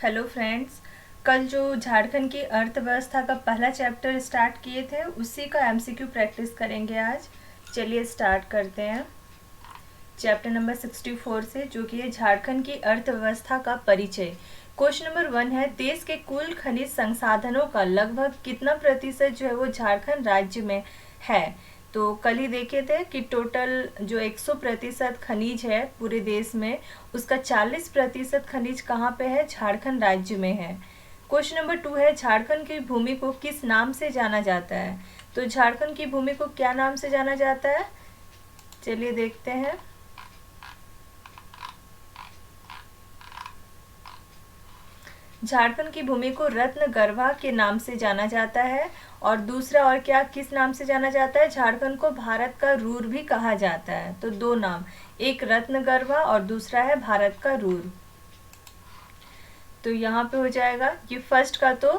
Hello friends. कल जो झारखंड की अर्थव्यवस्था का पहला चैप्टर स्टार्ट किए थे उसी का एमसीक्यू प्रैक्टिस करेंगे आज। चलिए स्टार्ट करते हैं चैप्टर नंबर 64 से, जो कि है झारखंड की अर्थव्यवस्था का परिचय। क्वेश्चन नंबर 1 है, देश के कुल खनिज संसाधनों का लगभग कितना प्रतिशत जो है वो झारखंड राज्य में है। तो कल ही देखे थे कि टोटल जो 100% खनिज है पूरे देश में, उसका 40% खनिज कहाँ पे है, झारखंड राज्य में है। क्वेश्चन नंबर 2 है, झारखंड की भूमि को किस नाम से जाना जाता है। तो झारखंड की भूमि को क्या नाम से जाना जाता है, चलिए देखते हैं। झारखंड की भूमि को रत्न गर्भा के नाम से जाना जाता है। और दूसरा और क्या किस नाम से जाना जाता है, झारखंड को भारत का रूर भी कहा जाता है। तो दो नाम, एक रत्न गर्भा और दूसरा है भारत का रूर। तो यहाँ पे हो जाएगा ये फर्स्ट का तो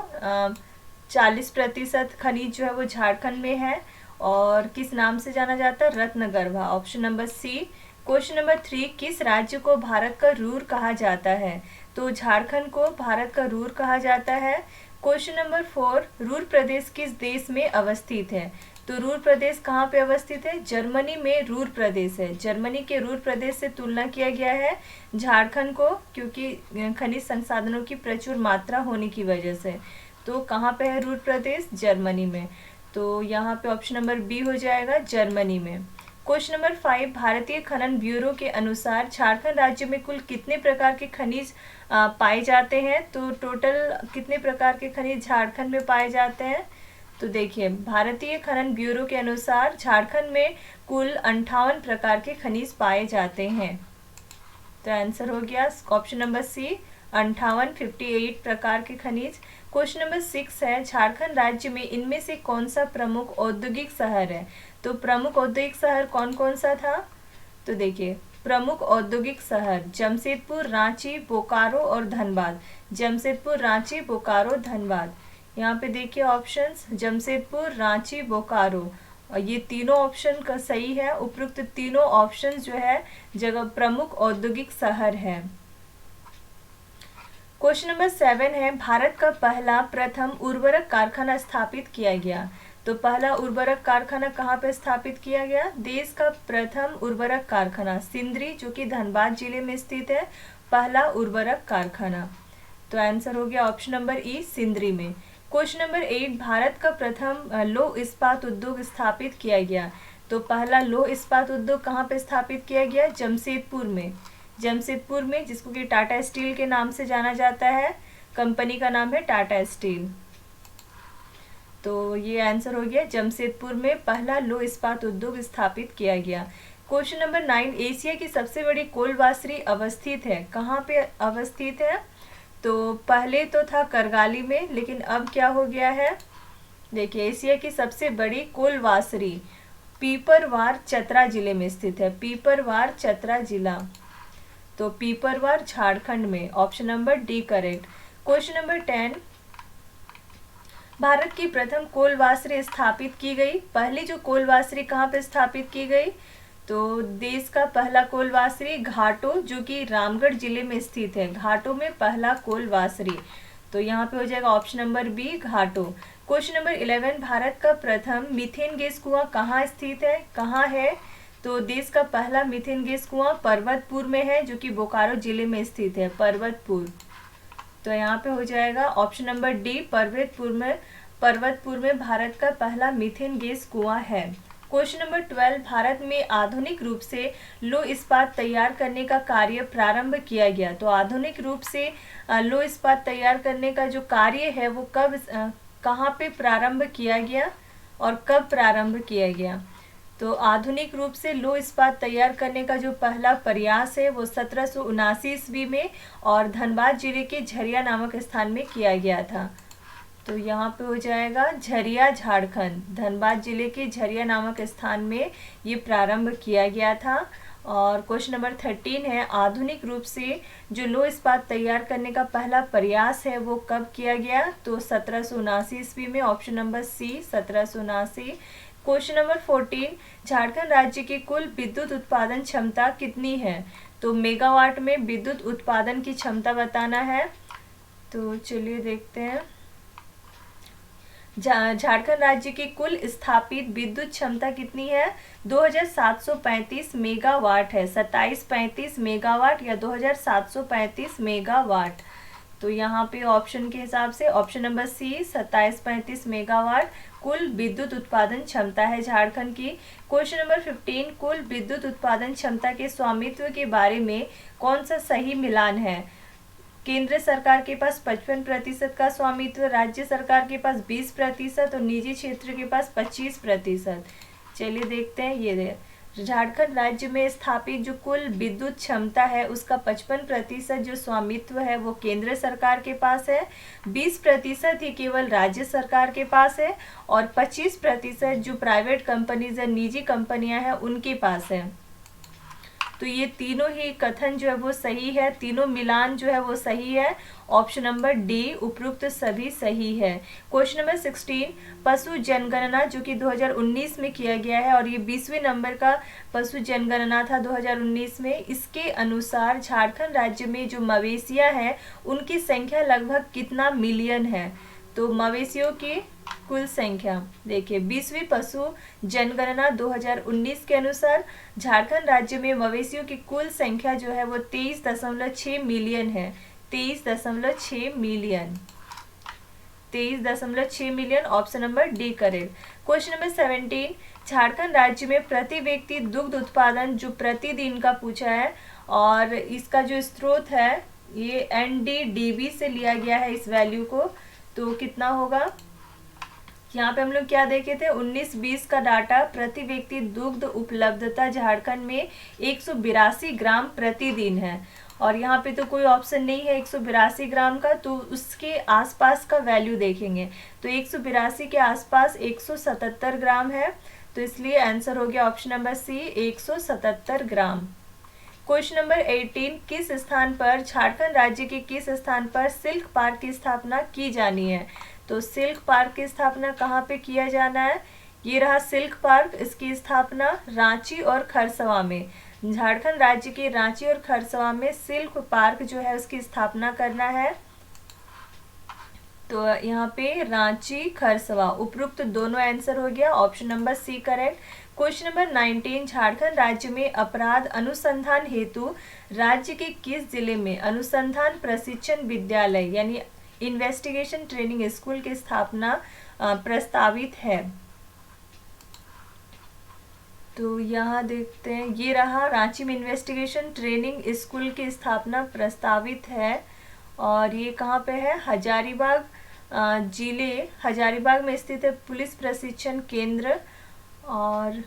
40% खनिज जो है वो झारखंड में है। और किस नाम से जाना जाता है, रत्न गर्भा, option number C. Question number 3, किस राज्य को भारत का रूर कहा जाता है। तो झारखंड को भारत का रूर कहा जाता है। क्वेश्चन नंबर 4, रूर प्रदेश किस देश में अवस्थित है। तो रूर प्रदेश कहाँ पे अवस्थित है, जर्मनी में रूर प्रदेश है। जर्मनी के रूर प्रदेश से तुलना किया गया है झारखंड को, क्योंकि खनिज संसाधनों की प्रचुर मात्रा होने की वजह से। तो कहाँ पे है रूर प्रदेश, जर्मनी में। तो यहाँ पे ऑप्शन नंबर बी हो जाएगा, जर्मनी में। क्वेश्चन नंबर 5, भारतीय खनन ब्यूरो के अनुसार झारखंड राज्य में कुल कितने प्रकार के खनिज पाए जाते हैं। तो टोटल कितने प्रकार के खनिज झारखंड में पाए जाते हैं। तो देखिए, भारतीय खनन ब्यूरो के अनुसार झारखंड में कुल 58 प्रकार के खनिज पाए जाते हैं। तो आंसर हो गया ऑप्शन नंबर सी, 58 प्रकार के खनिज। क्वेश्चन नंबर 6 है, झारखंड राज्य में इनमें से कौन सा प्रमुख औद्योगिक शहर है। तो प्रमुख औद्योगिक शहर कौन कौन सा था। तो देखिए, प्रमुख औद्योगिक शहर जमशेदपुर, रांची, बोकारो और धनबाद। जमशेदपुर, रांची, बोकारो, धनबाद। यहाँ पे देखिए ऑप्शंस, जमशेदपुर, रांची, बोकारो, और ये तीनों ऑप्शन का सही है। उपरोक्त तीनों ऑप्शन जो है जगह प्रमुख औद्योगिक शहर है। क्वेश्चन नंबर 7 है, भारत का पहला प्रथम उर्वरक कारखाना स्थापित किया गया। तो पहला उर्वरक कारखाना कहाँ पे स्थापित किया गया, देश का प्रथम उर्वरक कारखाना सिंदरी, जो कि धनबाद जिले में स्थित है, पहला उर्वरक कारखाना। तो आंसर हो गया ऑप्शन नंबर ई, सिंदरी में। क्वेश्चन नंबर 8, भारत का प्रथम लौह इस्पात उद्योग स्थापित किया गया। तो पहला लौह इस्पात उद्योग कहाँ पे स्थापित किया गया, जमशेदपुर में। जमशेदपुर में, जिसको कि टाटा स्टील के नाम से जाना जाता है, कंपनी का नाम है टाटा स्टील। तो ये आंसर हो गया, जमशेदपुर में पहला लौह इस्पात उद्योग स्थापित किया गया। क्वेश्चन नंबर 9, एशिया की सबसे बड़ी कोलवासरी अवस्थित है, कहाँ पे अवस्थित है। तो पहले तो था करगाली में, लेकिन अब क्या हो गया है, देखिए, एशिया की सबसे बड़ी कोलवासरी पीपरवार चतरा जिले में स्थित है। पीपरवार चतरा जिला, तो पीपरवार झारखंड में, option number D correct. Question number 10, Bharat की प्रथम कोलवासरी स्थापित की गई। पहली जो कोलवासरी कहाँ पे स्थापित की गई, तो देश का पहला कोलवासरी घाटो, जो कि रामगढ़ जिले में स्थित है, घाटो में पहला कोलवासरी। तो यहाँ पे हो जाएगा ऑप्शन नंबर बी, घाटो। क्वेश्चन नंबर 11, भारत का प्रथम मीथेन गैस कुआं कहाँ स्थित है, कहाँ है। तो देश का पहला मीथेन गैस कुआं पर्वतपुर में है, जो कि बोकारो जिले में स्थित है, पर्वतपुर। तो यहाँ पे हो जाएगा ऑप्शन नंबर डी, पर्वतपुर में भारत का पहला मीथेन गैस कुआं है। क्वेश्चन नंबर 12, भारत में आधुनिक रूप से लौह इस्पात तैयार करने का कार्य प्रारंभ किया गया। तो आधुनिक रूप से लौह इस्पात तैयार करने का जो कार्य है वो कब कहाँ पे प्रारंभ किया गया और कब प्रारंभ किया गया। तो आधुनिक रूप से लौह इस्पात तैयार करने का जो पहला प्रयास है वो 1779 ईस्वी में और धनबाद जिले के झरिया नामक स्थान में किया गया था। तो यहाँ पे हो जाएगा झरिया, झारखंड, धनबाद जिले के झरिया नामक स्थान में ये प्रारंभ किया गया था। और क्वेश्चन नंबर 13 है, आधुनिक रूप से जो लौह इस्पात तैयार करने का पहला प्रयास है वो कब किया गया। तो 1779 ईस्वी में, option number C, 1779। Question number 14, Jharkhand राज्य की कुल विद्युत उत्पादन क्षमता कितनी है। तो मेगावाट में विद्युत उत्पादन की क्षमता बताना है। तो चलिए देखते हैं। झारखंड राज्य की कुल स्थापित विद्युत क्षमता कितनी है? 2735 मेगावाट है। 2735 मेगावाट या 2735 मेगावाट। तो यहाँ पे ऑप्शन के हिसाब से ऑप्शन नंबर सी 2735 मेगावाट कुल विद्युत उत्पादन क्षमता है झारखंड की। क्वेश्चन नंबर 15, कुल विद्युत उत्पादन क्षमता के स्वामित्व के बारे में कौन सा सही मिलान है? केंद्र सरकार के पास 55% का स्वामित्व, राज्य सरकार के पास 20% और निजी क्षेत्र के पास 25%। चलिए देखते हैं। ये झारखंड राज्य में स्थापित जो कुल विद्युत क्षमता है उसका 55% जो स्वामित्व है वो केंद्र सरकार के पास है, 20% ही केवल राज्य सरकार के पास है और 25% जो प्राइवेट कंपनीज है, निजी कंपनियां हैं, उनके पास है। तो ये तीनों ही कथन जो है वो सही है, तीनों मिलान जो है वो सही है। ऑप्शन नंबर डी उपरोक्त सभी सही है। क्वेश्चन नंबर 16, पशु जनगणना जो कि 2019 में किया गया है और ये 20वें नंबर का पशु जनगणना था 2019 में। इसके अनुसार झारखंड राज्य में जो मवेशियां हैं उनकी संख्या लगभग कितना मिलियन है? तो मवेशियों की कुल संख्या देखिए, 20वीं पशु जनगणना 2019 के अनुसार झारखंड राज्य में मवेशियों की कुल संख्या जो है वो 23.6 मिलियन है। 23.6 million, 23.6 million. Option number D correct. Question number 17, Jharkhand राज्य में प्रति व्यक्ति दुग्ध उत्पादन जो प्रतिदिन का पूछा है और इसका जो स्रोत है ये NDDB से लिया गया है इस वैल्यू को। तो कितना होगा? यहाँ पे हम लोग क्या देखे थे, 19-20 का डाटा, प्रति व्यक्ति दुग्ध उपलब्धता झारखंड में 182 ग्राम प्रतिदिन है और यहाँ पे तो कोई ऑप्शन नहीं है 182 ग्राम का, तो उसके आसपास का वैल्यू देखेंगे। तो 182 के आसपास 177 ग्राम है, तो इसलिए आंसर हो गया ऑप्शन नंबर सी 177 ग्राम। क्वेश्चन नंबर 18, किस स्थान पर, झारखंड राज्य के किस स्थान पर सिल्क पार्क की स्थापना की जानी है? तो सिल्क पार्क की स्थापना कहाँ पे किया जाना है? ये रहा सिल्क पार्क। इसकी स्थापना रांची और खरसवा में, झारखंड राज्य के रांची और खरसवा में सिल्क पार्क जो है उसकी स्थापना करना है। तो यहाँ पे रांची, खरसवा, उपरोक्त दोनों आंसर हो गया। Option number C correct. Question number 19, Jharkhand राज्य में अपराध अनुसंधान हेतु राज्य के किस जिले में अनुसंधान प्रशिक्षण विद्यालय यानी इन्वेस्टिगेशन ट्रेनिंग स्कूल की स्थापना प्रस्तावित है? तो यहाँ देखते हैं, ये रहा रांची में इन्वेस्टिगेशन ट्रेनिंग स्कूल की स्थापना प्रस्तावित है और ये कहाँ पे है? हजारीबाग जिले, हजारीबाग में स्थित है पुलिस प्रशिक्षण केंद्र और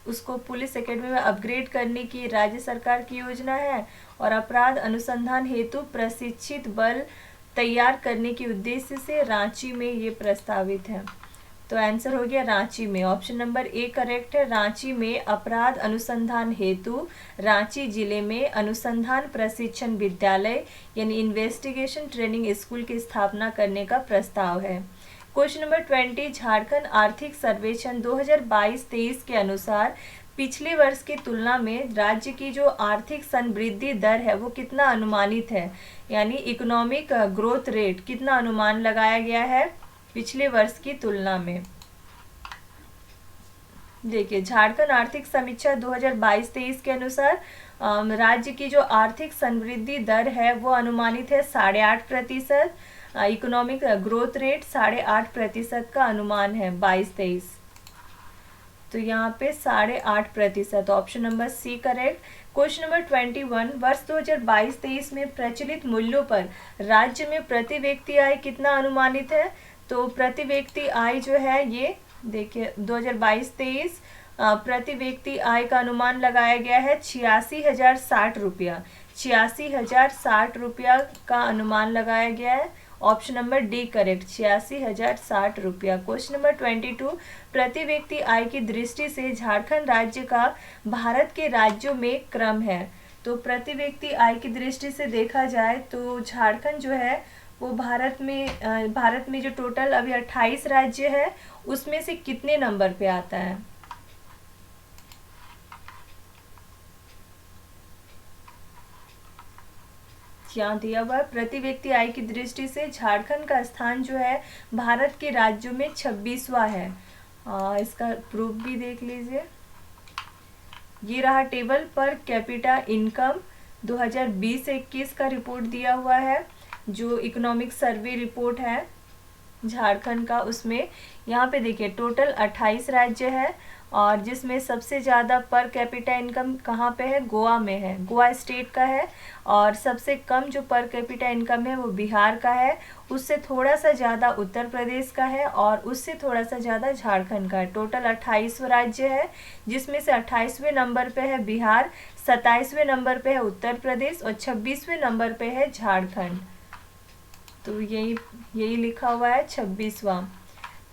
उसको पुलिस एकेडमी में अपग्रेड करने की राज्य सरकार की योजना है और अपराध अनुसंधान हेतु प्रशिक्षित बल तैयार करने के उद्देश्य से रांची में ये प्रस्तावित है। तो आंसर हो गया रांची में। ऑप्शन नंबर ए करेक्ट है। रांची में अपराध अनुसंधान हेतु रांची जिले में अनुसंधान प्रशिक्षण विद्यालय यानी इन्वेस्टिगेशन ट्रेनिंग स्कूल की स्थापना करने का प्रस्ताव है। क्वेश्चन नंबर 20, झारखंड आर्थिक सर्वेक्षण 2022-23 के अनुसार पिछले वर्ष की तुलना में राज्य की जो आर्थिक संवृद्धि दर है वो कितना अनुमानित है, यानी इकोनॉमिक ग्रोथ रेट कितना अनुमान लगाया गया है पिछले वर्ष की तुलना में? देखिए, झारखंड आर्थिक समीक्षा 2022-23 के अनुसार राज्य की जो आर्थिक संवृद्धि दर है वो अनुमानित है 8.5%। इकोनॉमिक ग्रोथ रेट 8.5% का अनुमान है 22-23। तो यहाँ पे 8.5%, option number C correct. Question number 21, वर्ष 2022-23 में प्रचलित मूल्यों पर राज्य में प्रति व्यक्ति आय कितना अनुमानित है? तो प्रति व्यक्ति आय जो है ये देखिए 2022-23 प्रति व्यक्ति आय का अनुमान लगाया गया है 86,060 रुपया। 86,060 रुपया का अनुमान लगाया गया है। ऑप्शन नंबर डी करेक्ट, 86,060 रुपया। क्वेश्चन नंबर 22, प्रति व्यक्ति आय की दृष्टि से झारखंड राज्य का भारत के राज्यों में क्रम है। तो प्रति व्यक्ति आय की दृष्टि से देखा जाए तो झारखंड जो है वो भारत में जो टोटल अभी 28 राज्य है उसमें से कितने नंबर पे आता है? यहाँ दिया हुआ है प्रति व्यक्ति आय की दृष्टि से झारखंड का स्थान जो है भारत के राज्यों में 26वां है। इसका प्रूफ भी देख लीजिए। ये रहा टेबल पर कैपिटा इनकम 2020-21 का रिपोर्ट दिया हुआ है, जो इकोनॉमिक सर्वे रिपोर्ट है झारखंड का। उसमें यहाँ पे देखिए टोटल 28 राज्य है और जिसमें सबसे ज़्यादा पर कैपिटा इनकम कहाँ पे है, गोवा में है, गोवा स्टेट का है। और सबसे कम जो पर कैपिटा इनकम है वो बिहार का है, उससे थोड़ा सा ज़्यादा उत्तर प्रदेश का है और उससे थोड़ा सा ज़्यादा झारखंड का है। टोटल 28 राज्य है, जिसमें से 28वें नंबर पे है बिहार, 27वें नंबर पे है उत्तर प्रदेश और 26वें नंबर पे है झारखंड। तो यही लिखा हुआ है 26वां।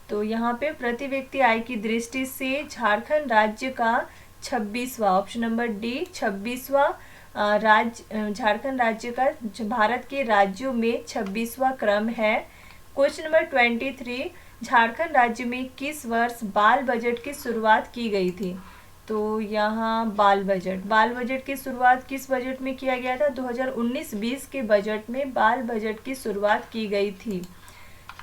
तो यहाँ पे प्रति व्यक्ति आय की दृष्टि से झारखंड राज्य का 26वां, ऑप्शन नंबर डी 26वां राज्य झारखंड राज्य का भारत के राज्यों में 26वां क्रम है। क्वेश्चन नंबर 23, झारखंड राज्य में किस वर्ष बाल बजट की शुरुआत की गई थी? तो यहाँ बाल बजट की शुरुआत किस बजट में किया गया था? 2019-20 के बजट में बाल बजट की शुरुआत की गई थी।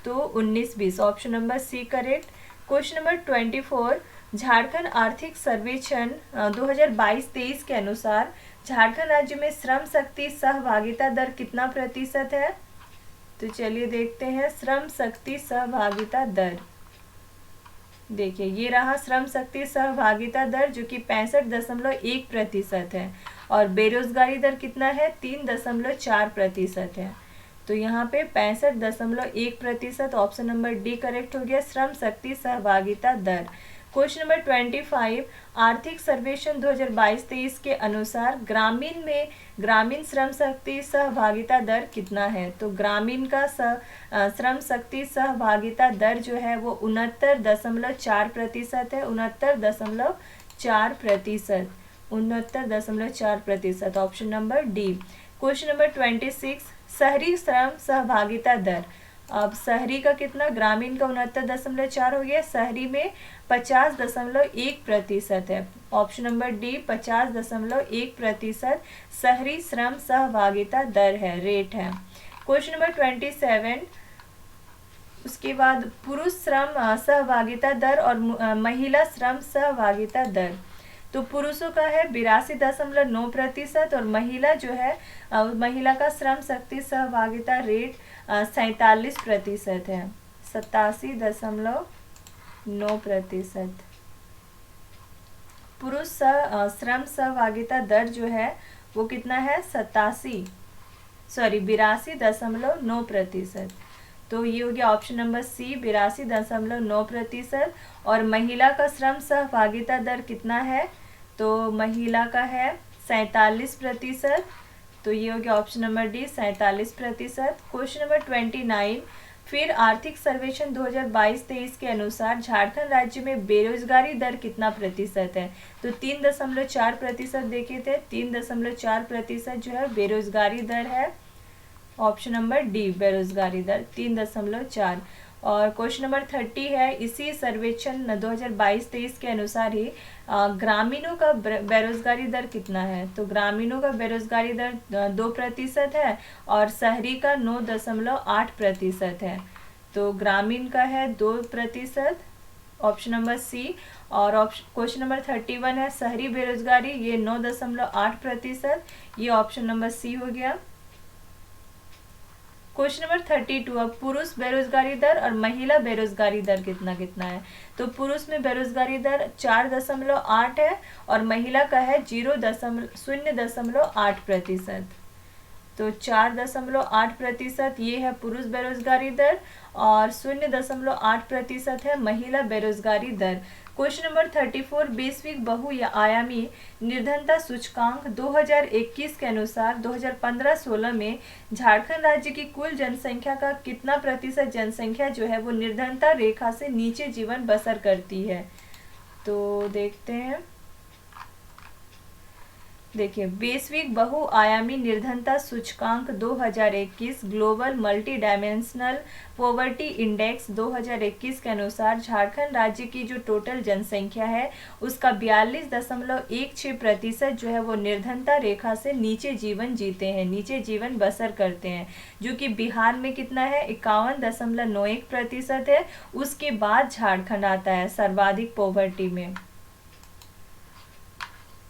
तो 19-20, option number C correct. Question number 24, Jharkhand आर्थिक सर्वेक्षण 2022-23 के अनुसार झारखंड राज्य में श्रम शक्ति सहभागिता दर कितना प्रतिशत है? तो चलिए देखते हैं श्रम शक्ति सहभागिता दर। देखिए ये रहा श्रम शक्ति सहभागिता दर, जो कि 65.1% है और बेरोजगारी दर कितना है? 3.4% है। तो यहाँ पे 65.1%, ऑप्शन नंबर डी करेक्ट हो गया, श्रम शक्ति सहभागिता दर। क्वेश्चन नंबर 25, आर्थिक सर्वेक्षण 2022-23 के अनुसार ग्रामीण श्रम शक्ति सहभागिता दर कितना है? तो ग्रामीण का श्रम शक्ति सहभागिता दर जो है वो 69.4% है, 69.4%, option number D. Question number 26, शहरी श्रम सहभागिता दर। अब शहरी का कितना? ग्रामीण का 69.4 हो गया, शहरी में 50.1% है, ऑप्शन नंबर डी 50.1% शहरी श्रम सहभागिता दर है, रेट है। क्वेश्चन नंबर 27, उसके बाद पुरुष श्रम सहभागिता दर और महिला श्रम सहभागिता दर। तो पुरुषों का है 82.9% और महिला जो है महिला का श्रम शक्ति सहभागिता रेट 47% है, 87.9%। पुरुष श्रम सहभागिता दर जो है वो कितना है? 82.9%। तो ये हो गया ऑप्शन नंबर सी 82.9%। और महिला का श्रम सहभागिता दर कितना है? तो महिला का है 47%। तो ये हो गया option number D 47%। Question number 29, फिर आर्थिक सर्वेक्षण 2022-23 के अनुसार झारखंड राज्य में बेरोजगारी दर कितना प्रतिशत है? तो 3.4% देखे थे, 3.4% जो है बेरोजगारी दर है, ऑप्शन नंबर डी बेरोजगारी दर 3.4। और क्वेश्चन नंबर 30 है, इसी सर्वेक्षण 2022-23 के अनुसार ही ग्रामीणों का बेरोजगारी दर कितना है? तो ग्रामीणों का बेरोजगारी दर 2% है और शहरी का 9.8% है। तो ग्रामीण का है 2%, ऑप्शन नंबर सी। और क्वेश्चन नंबर 31 है, शहरी बेरोजगारी, ये 9.8%, ये ऑप्शन नंबर सी हो गया। क्वेश्चन नंबर 32, अब पुरुष बेरोजगारी दर और महिला बेरोजगारी दर कितना है? तो पुरुष में बेरोजगारी दर 4.8 है और महिला का है 0.8%। तो 4.8% ये है पुरुष बेरोजगारी दर और 0.8% है महिला बेरोजगारी दर। क्वेश्चन नंबर 34, वैश्विक बहुआयामी निर्धनता सूचकांक 2021 के अनुसार 2015-16 में झारखंड राज्य की कुल जनसंख्या का कितना प्रतिशत जनसंख्या जो है वो निर्धनता रेखा से नीचे जीवन बसर करती है? तो देखते हैं। देखिए, वैश्विक बहुआयामी निर्धनता सूचकांक 2021 global multi dimensional poverty index 2021 के अनुसार झारखंड राज्य की जो टोटल जनसंख्या है उसका 42.16% जो है वो निर्धनता रेखा से नीचे जीवन जीते हैं, नीचे जीवन बसर करते हैं, जो कि बिहार में कितना है 51.91% है। उसके बाद झारखंड आता है सर्वाधिक पॉवर्टी में।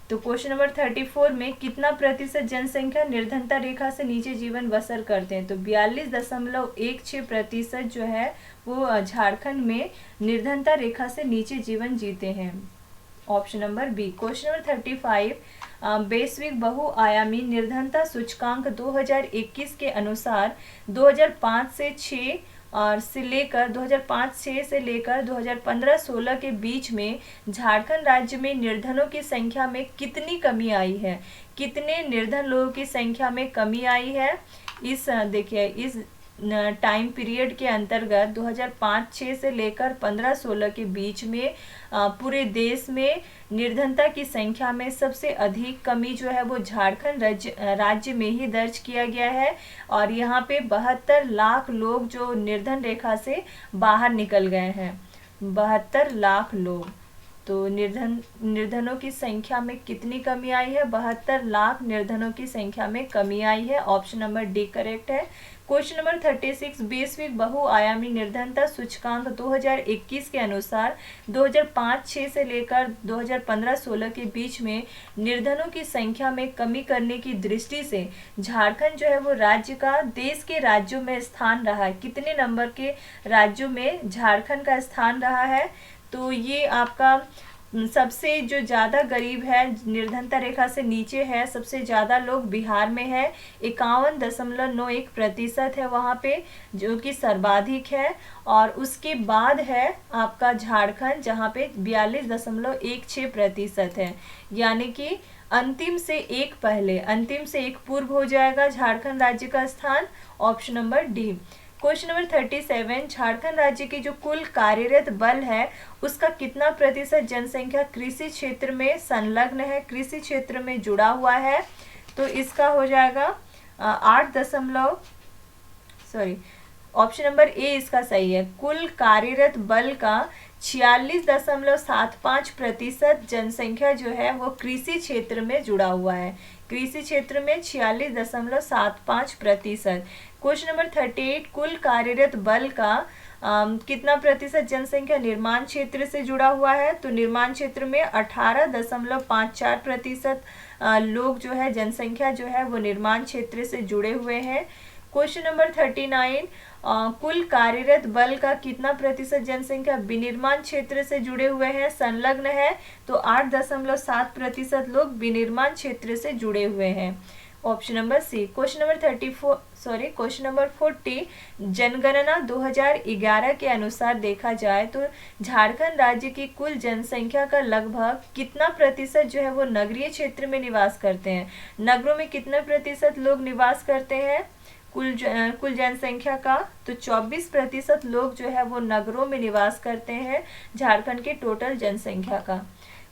तो क्वेश्चन नंबर 34 में कितना प्रतिशत जनसंख्या निर्धनता रेखा से नीचे जीवन बसर करते हैं? तो 42.16% जो है वो झारखंड में निर्धनता रेखा से नीचे जीवन जीते हैं। Option number B. Question number 35 वैश्विक बहुआयामी निर्धनता सूचकांक 2021 के अनुसार 2005 से 6 और से लेकर 2005-6 से लेकर 2015-16 के बीच में झारखंड राज्य में निर्धनों की संख्या में कितनी कमी आई है? कितने निर्धन लोगों की संख्या में कमी आई है? इस देखिए इस टाइम पीरियड के अंतर्गत 2005-6 से लेकर 15-16 के बीच में पूरे देश में निर्धनता की संख्या में सबसे अधिक कमी जो है वो झारखंड राज्य में ही दर्ज किया गया है। और यहाँ पे 72 लाख लोग जो निर्धन रेखा से बाहर निकल गए हैं, 72 लाख लोग। तो निर्धनों की संख्या में कितनी कमी आई है? 72 लाख निर्धनों की संख्या में कमी आई है। ऑप्शन नंबर डी करेक्ट है। क्वेश्चन नंबर 36 वैश्विक बहुआयामी निर्धनता सूचकांक 2021 के अनुसार 2005-6 से लेकर 2015-16 के बीच में निर्धनों की संख्या में कमी करने की दृष्टि से झारखंड जो है वो राज्य का देश के राज्यों में स्थान रहा है। कितने नंबर के राज्यों में झारखंड का स्थान रहा है? तो ये आपका सबसे जो ज़्यादा गरीब है, निर्धनता रेखा से नीचे है, सबसे ज़्यादा लोग बिहार में है, 51.91% है वहाँ पे, जो कि सर्वाधिक है। और उसके बाद है आपका झारखंड जहाँ पे 42.16% है, यानी कि अंतिम से एक पहले, अंतिम से एक पूर्व हो जाएगा झारखंड राज्य का स्थान। Option number D. Question number 37 Jharkhand राज्य की जो कुल कार्यरत बल है उसका कितना प्रतिशत जनसंख्या कृषि क्षेत्र में संलग्न है, कृषि क्षेत्र में जुड़ा हुआ है? तो इसका हो जाएगा 8 ऑप्शन नंबर ए इसका सही है। कुल कार्यरत बल का 46.75% जनसंख्या जो है वो कृषि क्षेत्र में जुड़ा हुआ है, कृषि क्षेत्र में 46.75%। क्वेश्चन नंबर 38 कुल कार्यरत बल का कितना प्रतिशत जनसंख्या निर्माण क्षेत्र से जुड़ा हुआ है? तो निर्माण क्षेत्र में 18.54% लोग जो है जनसंख्या जो है वो निर्माण क्षेत्र से जुड़े हुए हैं। क्वेश्चन नंबर 39 कुल कार्यरत बल का कितना प्रतिशत जनसंख्या विनिर्माण क्षेत्र से जुड़े हुए हैं, संलग्न है? तो 8.7% लोग विनिर्माण क्षेत्र से जुड़े हुए हैं। Option number C. Question number 40 जनगणना 2011 के अनुसार देखा जाए तो झारखंड राज्य की कुल जनसंख्या का लगभग कितना प्रतिशत जो है वो नगरीय क्षेत्र में निवास करते हैं? नगरों में कितना प्रतिशत लोग निवास करते हैं कुल जनसंख्या का? तो 24% लोग जो है वो नगरों में निवास करते हैं झारखंड के टोटल जनसंख्या का।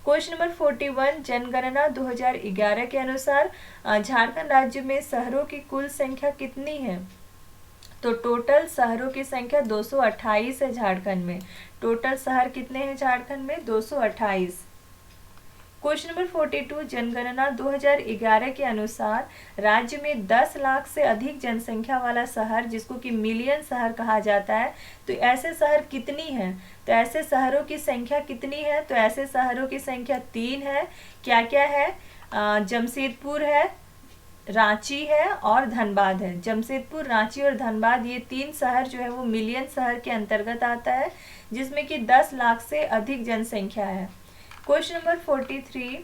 क्वेश्चन नंबर 41 जनगणना 2011 के अनुसार झारखंड राज्य में शहरों की कुल संख्या कितनी है? तो टोटल शहरों की संख्या 228 है झारखंड में। टोटल शहर कितने हैं झारखंड में? 228। क्वेश्चन नंबर 42 जनगणना 2011 के अनुसार राज्य में 10 लाख से अधिक जनसंख्या वाला शहर, जिसको कि मिलियन शहर कहा जाता है, तो ऐसे शहर कितनी हैं? तो ऐसे शहरों की संख्या कितनी है? तो ऐसे शहरों की संख्या 3 है। क्या क्या है? जमशेदपुर है, रांची है और धनबाद है। जमशेदपुर, रांची और धनबाद ये 3 शहर जो है वो मिलियन शहर के अंतर्गत आता है, जिसमें कि 10 लाख से अधिक जनसंख्या है। क्वेश्चन नंबर 43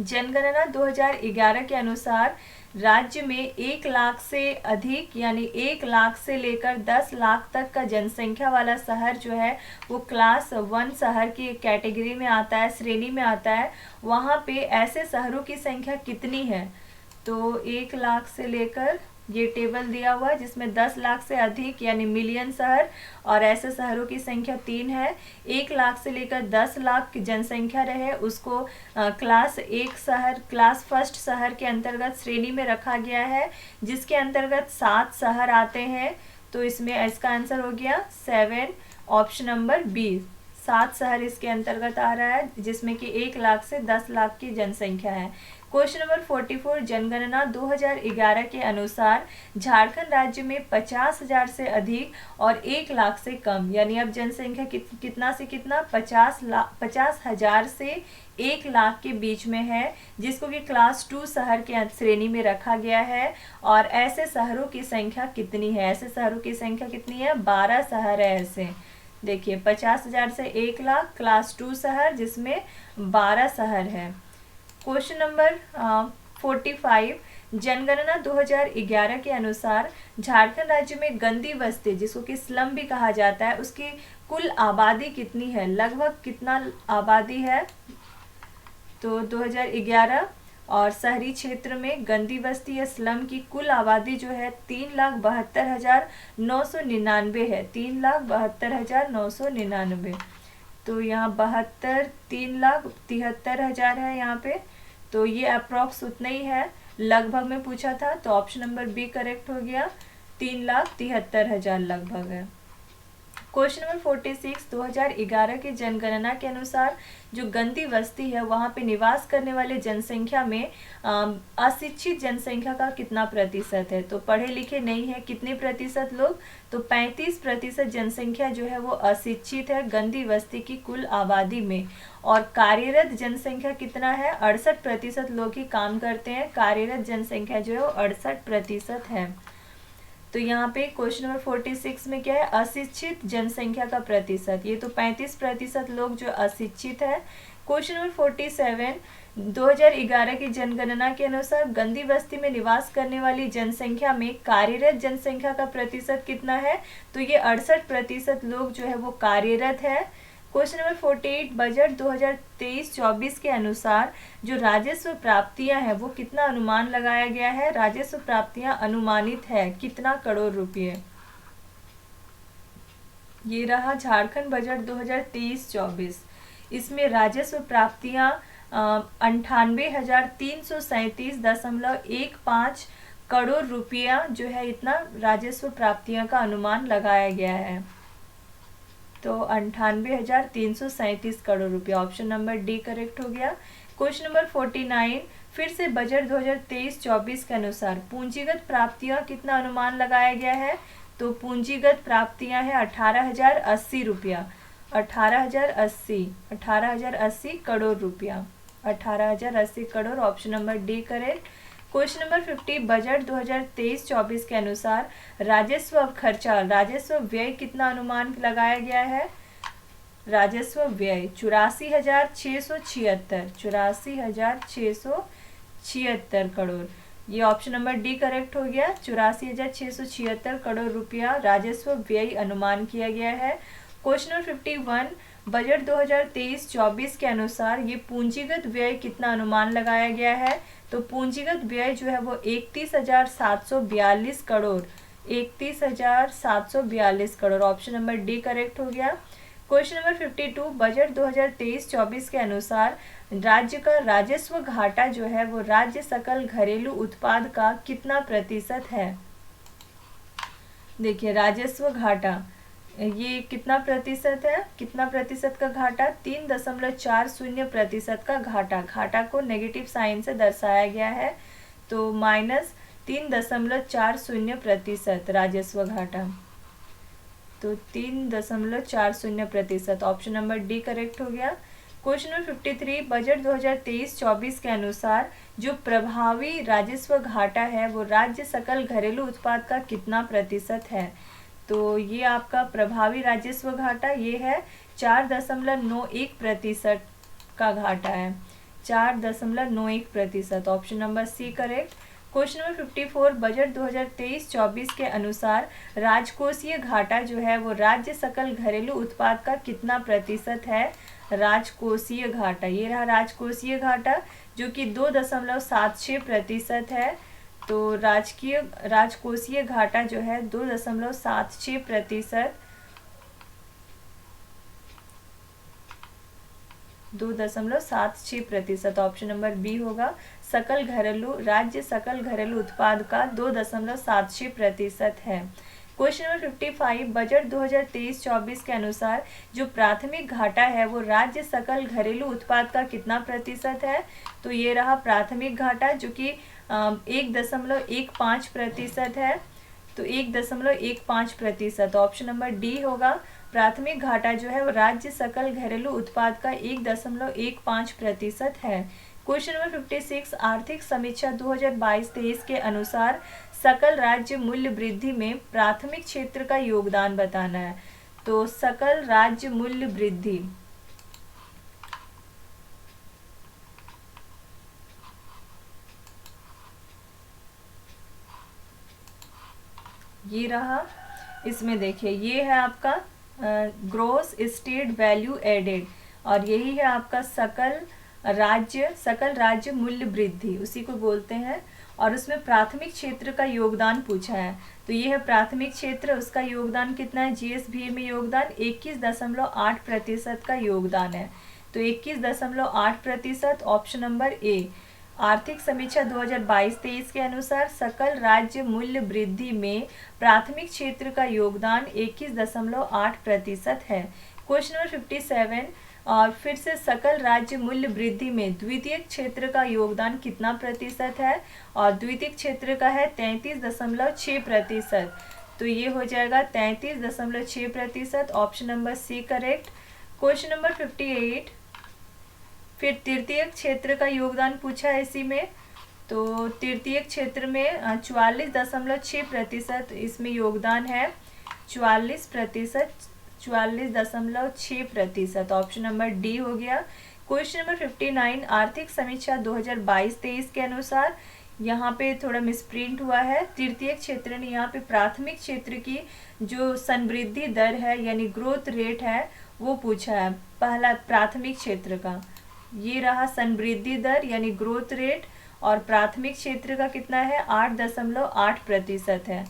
जनगणना 2011 के अनुसार राज्य में 1 लाख से अधिक यानी 1 लाख से लेकर 10 लाख तक का जनसंख्या वाला शहर जो है वो क्लास 1 शहर की कैटेगरी में आता है, श्रेणी में आता है। वहाँ पे ऐसे शहरों की संख्या कितनी है? तो 1 लाख से लेकर ये टेबल दिया हुआ है जिसमें 10 लाख से अधिक यानी मिलियन शहर और ऐसे शहरों की संख्या 3 है। 1 लाख से लेकर 10 लाख की जनसंख्या रहे उसको क्लास 1 शहर, क्लास फर्स्ट शहर के अंतर्गत श्रेणी में रखा गया है, जिसके अंतर्गत 7 शहर आते हैं। तो इसमें इसका आंसर हो गया 7, ऑप्शन नंबर बी। 7 शहर इसके अंतर्गत आ रहा है जिसमें कि 1 लाख से 10 लाख की जनसंख्या है। क्वेश्चन नंबर 44, जनगणना 2011 के अनुसार झारखंड राज्य में 50,000 से अधिक और 1 लाख से कम, यानी अब जनसंख्या कितना से कितना 50,000 से 1 लाख के बीच में है, जिसको कि क्लास 2 शहर के श्रेणी में रखा गया है। और ऐसे शहरों की संख्या कितनी है? ऐसे शहरों की संख्या कितनी है? 12 शहर है ऐसे। देखिए 50,000 से 1 लाख, क्लास 2 शहर जिसमें 12 शहर है। क्वेश्चन नंबर 45, जनगणना 2011 के अनुसार झारखंड राज्य में गंदी बस्ती, जिसको कि स्लम भी कहा जाता है, उसकी कुल आबादी कितनी है? लगभग कितना आबादी है? तो 2011 और शहरी क्षेत्र में गंदी बस्ती या स्लम की कुल आबादी जो है 3,72,999 है। 3,72,999। तो यहाँ 3,73,000 है यहाँ पे। तो ये अप्रॉक्स उतना ही है, लगभग में पूछा था, तो ऑप्शन नंबर बी करेक्ट हो गया। 3,73,000 लगभग है। क्वेश्चन नंबर 46, 2011 की जनगणना के अनुसार जो गंदी बस्ती है वहाँ पे निवास करने वाले जनसंख्या में अशिक्षित जनसंख्या का कितना प्रतिशत है? तो पढ़े लिखे नहीं है, कितने प्रतिशत लोग? तो 35% जनसंख्या जो है वो अशिक्षित है गंदी बस्ती की कुल आबादी में। और कार्यरत जनसंख्या कितना है? 68% लोग ही काम करते हैं। कार्यरत जनसंख्या जो है वो 68% है। तो यहाँ पे क्वेश्चन नंबर 46 में क्या है? अशिक्षित जनसंख्या का प्रतिशत। ये तो 35% लोग जो अशिक्षित है। क्वेश्चन नंबर 47, 2011 की जनगणना के अनुसार गंदी बस्ती में निवास करने वाली जनसंख्या में कार्यरत जनसंख्या का प्रतिशत कितना है? तो ये 68% लोग जो है वो कार्यरत है। क्वेश्चन नंबर 48, बजट 2023-24 के अनुसार जो राजस्व प्राप्तियां हैं वो कितना अनुमान लगाया गया है? राजस्व प्राप्तियां अनुमानित है कितना करोड़ रुपए? ये रहा झारखंड बजट 2023-24। इसमें राजस्व प्राप्तियां 98,337.15 करोड़ रुपया जो है, इतना राजस्व प्राप्तियां का अनुमान लगाया गया है। तो 98,337 करोड़ रुपया, ऑप्शन नंबर डी करेक्ट हो गया। क्वेश्चन नंबर 49, फिर से बजट 2023-24 के अनुसार पूंजीगत प्राप्तियां कितना अनुमान लगाया गया है? तो पूंजीगत प्राप्तियां है 18,080 रुपया, 18,080 करोड़ रुपया, 18,080 crore, option number D correct. Question number 50, budget 2023-24 के अनुसार राजस्व खर्चा, राजस्व व्यय कितना अनुमान लगाया गया है? राजस्व व्यय 84,676 करोड़। ये ऑप्शन नंबर डी करेक्ट हो गया। 84,676 करोड़ रुपया राजस्व व्यय अनुमान किया गया है। क्वेश्चन नंबर 51, बजट 2023-24 के अनुसार ये पूंजीगत व्यय कितना अनुमान लगाया गया है? तो पूंजीगत व्यय जो है वो 31,742 crore, 31,742 crore, option number D correct हो गया। क्वेश्चन नंबर 52, बजट 2023-24 के अनुसार राज्य का राजस्व घाटा जो है वो राज्य सकल घरेलू उत्पाद का कितना प्रतिशत है? देखिए राजस्व घाटा ये कितना प्रतिशत है? कितना प्रतिशत का घाटा? 3.40% का घाटा। घाटा को नेगेटिव साइन से दर्शाया गया है, तो -3.40% राजस्व घाटा। तो 3.40%, ऑप्शन नंबर डी करेक्ट हो गया। क्वेश्चन नंबर 53, बजट 2023-24 के अनुसार जो प्रभावी राजस्व घाटा है वो राज्य सकल घरेलू उत्पाद का कितना प्रतिशत है? तो ये आपका प्रभावी राजस्व घाटा ये है 4.91% का घाटा है, 4.91%, option number C correct. Question number 54, budget 2023-24 के अनुसार राजकोषीय घाटा जो है वो राज्य सकल घरेलू उत्पाद का कितना प्रतिशत है? राजकोषीय घाटा, ये रहा राजकोषीय घाटा जो कि 2.76% है, तो राजकोषीय घाटा जो है 2.76%, 2.76%। ऑप्शन नंबर बी होगा। राज्य सकल घरेलू उत्पाद का 2.76% है। क्वेश्चन नंबर 55, बजट 2023-24 के अनुसार जो प्राथमिक घाटा है वो राज्य सकल घरेलू उत्पाद का कितना प्रतिशत है? तो ये रहा प्राथमिक घाटा जो कि 1.15% है। तो 1.15%। ऑप्शन नंबर डी होगा। प्राथमिक घाटा जो है वो राज्य सकल घरेलू उत्पाद का 1.15% है। क्वेश्चन नंबर 56, आर्थिक समीक्षा 2022-23 के अनुसार सकल राज्य मूल्य वृद्धि में प्राथमिक क्षेत्र का योगदान बताना है। तो सकल राज्य मूल्य वृद्धि, ये रहा। इसमें देखिए ये है आपका ग्रोस स्टेट वैल्यू एडेड, और यही है आपका सकल राज्य मूल्य वृद्धि, उसी को बोलते हैं। और उसमें प्राथमिक क्षेत्र का योगदान पूछा है। तो ये है प्राथमिक क्षेत्र, उसका योगदान कितना है? जीएसबी में योगदान 21.8% का योगदान है। तो 21.8%। Option number A. आर्थिक समीक्षा 2022-23 के अनुसार सकल राज्य मूल्य वृद्धि में प्राथमिक क्षेत्र का योगदान 21.8% है। क्वेश्चन नंबर 57, और फिर से सकल राज्य मूल्य वृद्धि में द्वितीयक क्षेत्र का योगदान कितना प्रतिशत है? और द्वितीयक क्षेत्र का है 33.6%। तो ये हो जाएगा 33.6%। Option number C correct. Question number 58, फिर तृतीयक क्षेत्र का योगदान पूछा है इसी में। तो तृतीयक क्षेत्र में 44.6% इसमें योगदान है। 44.6%। ऑप्शन नंबर डी हो गया। क्वेश्चन नंबर 59, आर्थिक समीक्षा 2022-23 के अनुसार यहाँ पे थोड़ा मिसप्रिंट हुआ है। तृतीयक क्षेत्र ने यहाँ पे प्राथमिक क्षेत्र की जो संवृद्धि दर है यानी ग्रोथ रेट है वो पूछा है, पहला प्राथमिक क्षेत्र का। ये रहा संवृद्धि दर यानी ग्रोथ रेट, और प्राथमिक क्षेत्र का कितना है? 8.8% है।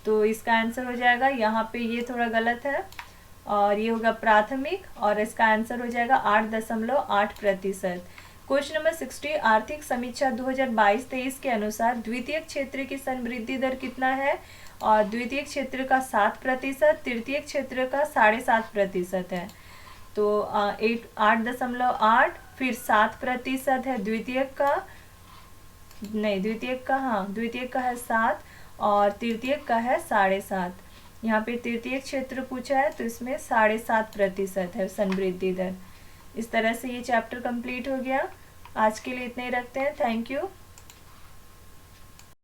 तो इसका आंसर हो जाएगा, यहाँ पे ये थोड़ा गलत है, और ये होगा प्राथमिक, और इसका आंसर हो जाएगा 8.8%। क्वेश्चन नंबर 60, आर्थिक समीक्षा 2022-23 के अनुसार द्वितीयक क्षेत्र की संवृद्धि दर कितना है? और द्वितीयक क्षेत्र का 7%, तृतीयक क्षेत्र का 7.5% है। तो 8.8, फिर 7% है द्वितीयक का, नहीं द्वितीयक का है 7, और तृतीयक का है 7.5। यहाँ पे तृतीयक क्षेत्र पूछा है तो इसमें 7.5% है संवृद्धि दर। इस तरह से ये चैप्टर कंप्लीट हो गया। आज के लिए इतने ही रखते हैं। Thank you.